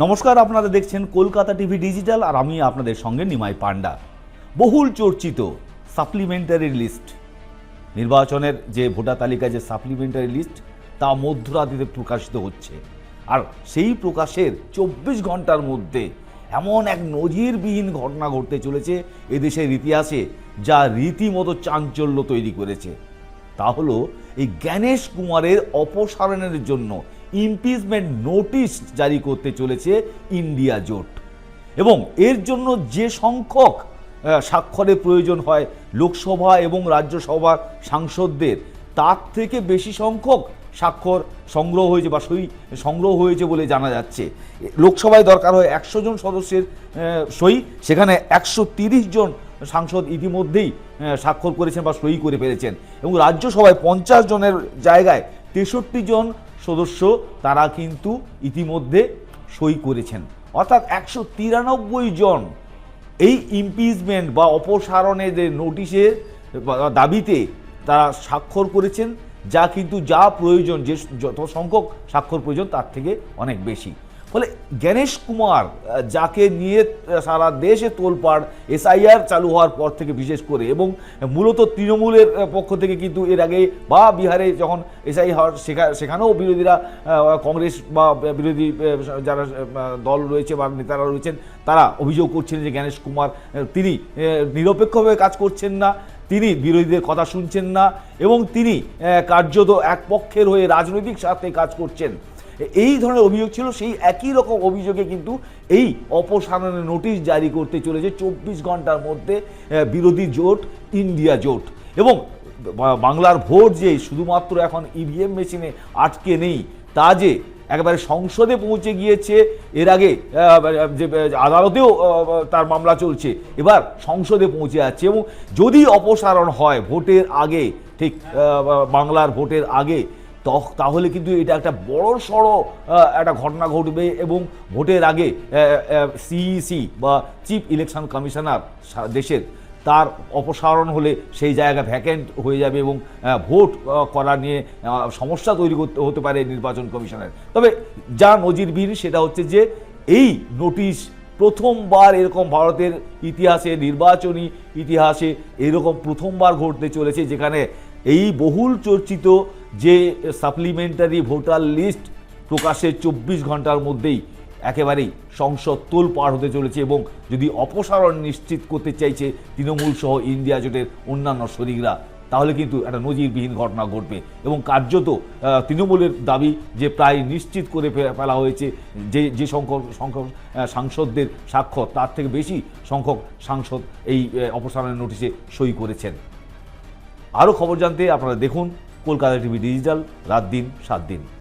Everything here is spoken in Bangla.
নমস্কার, আপনারা দেখছেন কলকাতা টিভি ডিজিটাল আর আমি আপনাদের সঙ্গে নিমাই পান্ডা। বহুল চর্চিত সাপ্লিমেন্টারি লিস্ট, নির্বাচনের যে ভোটার তালিকায় যে সাপ্লিমেন্টারি লিস্ট তা মধ্যরাতে প্রকাশিত হচ্ছে। আর সেই প্রকাশের 24 ঘন্টার মধ্যে এমন এক নজিরবিহীন ঘটনা ঘটতে চলেছে এদেশের ইতিহাসে, যা রীতিমতো চাঞ্চল্য তৈরি করেছে। তা হলো এই জ্ঞানেশ কুমারের অপসারণের জন্য ইমপিচমেন্ট নোটিশ জারি করতে চলেছে ইন্ডিয়া জোট, এবং এর জন্য যে সংখ্যক স্বাক্ষরের প্রয়োজন হয় লোকসভা এবং রাজ্যসভার সাংসদদের, তার থেকে বেশি সংখ্যক স্বাক্ষর সংগ্রহ হয়েছে বা সই সংগ্রহ হয়েছে বলে জানা যাচ্ছে। লোকসভায় দরকার হয় 100 জন সদস্যের সই, সেখানে 130 জন সাংসদ ইতিমধ্যেই স্বাক্ষর করেছেন বা সই করে ফেলেছেন, এবং রাজ্যসভায় 50 জনের জায়গায় 63 জন সদস্য তারা কিন্তু ইতিমধ্যে সই করেছেন। অর্থাৎ 193 জন এই ইমপিচমেন্ট বা অপসারণের যে নোটিশের দাবিতে তারা স্বাক্ষর করেছেন, যা কিন্তু যা প্রয়োজন, যে যত সংখ্যক স্বাক্ষর প্রয়োজন তার থেকে অনেক বেশি। ফলে জ্ঞানেশ কুমার, যাকে নিয়ে সারা দেশে তোলপাড় এসআইআর চালু হওয়ার পর থেকে বিশেষ করে, এবং মূলত তৃণমূলের পক্ষ থেকে কিন্তু এর আগে বা বিহারে যখন এসআই হওয়ার সেখানেও বিরোধীরা, কংগ্রেস বা বিরোধী যারা দল রয়েছে বা নেতারা রয়েছেন, তারা অভিযোগ করছেন যে জ্ঞানেশ কুমার তিনি নিরপেক্ষভাবে কাজ করছেন না, তিনি বিরোধীদের কথা শুনছেন না, এবং তিনি কার্যত এক পক্ষের হয়ে রাজনৈতিক স্বার্থে কাজ করছেন। এই ধরনের অভিযোগ ছিল। সেই একই রকম অভিযোগে কিন্তু এই অপসারণের নোটিশ জারি করতে চলেছে 24 ঘন্টার মধ্যে বিরোধী জোট ইন্ডিয়া জোট। এবং বাংলার ভোট যে শুধুমাত্র এখন ইভিএম মেশিনে আটকে নেই, তা যে একেবারে সংসদে পৌঁছে গিয়েছে, এর আগে যে আদালতেও তার মামলা চলছে, এবার সংসদে পৌঁছে যাচ্ছে। এবং যদি অপসারণ হয় ভোটের আগে, ঠিক বাংলার ভোটের আগে, তাহলে কিন্তু এটা একটা বড় সড়ো একটা ঘটনা ঘটবে, এবং ভোটের আগে সিইসি বা চিফ ইলেকশন কমিশনার দেশের, তার অপসারণ হলে সেই জায়গা ভ্যাকেন্ট হয়ে যাবে এবং ভোট করা নিয়ে সমস্যা তৈরি হতে পারে নির্বাচন কমিশনের। তবে যা নজিরবিহীন সেটা হচ্ছে যে এই নোটিশ প্রথমবার এরকম ভারতের ইতিহাসে, নির্বাচনী ইতিহাসে এরকম প্রথমবার ঘটতে চলেছে, যেখানে এই বহুল চর্চিত যে সাপ্লিমেন্টারি ভোটার লিস্ট প্রকাশের 24 ঘন্টার মধ্যেই একেবারেই সংসদ তোলপাড় হতে চলেছে, এবং যদি অপসারণ নিশ্চিত করতে চাইছে তৃণমূল সহ ইন্ডিয়া জোটের অন্যান্য শরিকরা, তাহলে কিন্তু একটা নজিরবিহীন ঘটনা ঘটবে। এবং কার্যত তৃণমূলের দাবি যে প্রায় নিশ্চিত করে ফেলা হয়েছে, যে সংখ্যক সাংসদদের স্বাক্ষর, তার থেকে বেশি সংখ্যক সাংসদ এই অপসারণের নোটিশে সই করেছেন। আরও খবর জানতে আপনারা দেখুন কলকাতা টিভি ডিজিটাল, রাত দিন 7 দিন।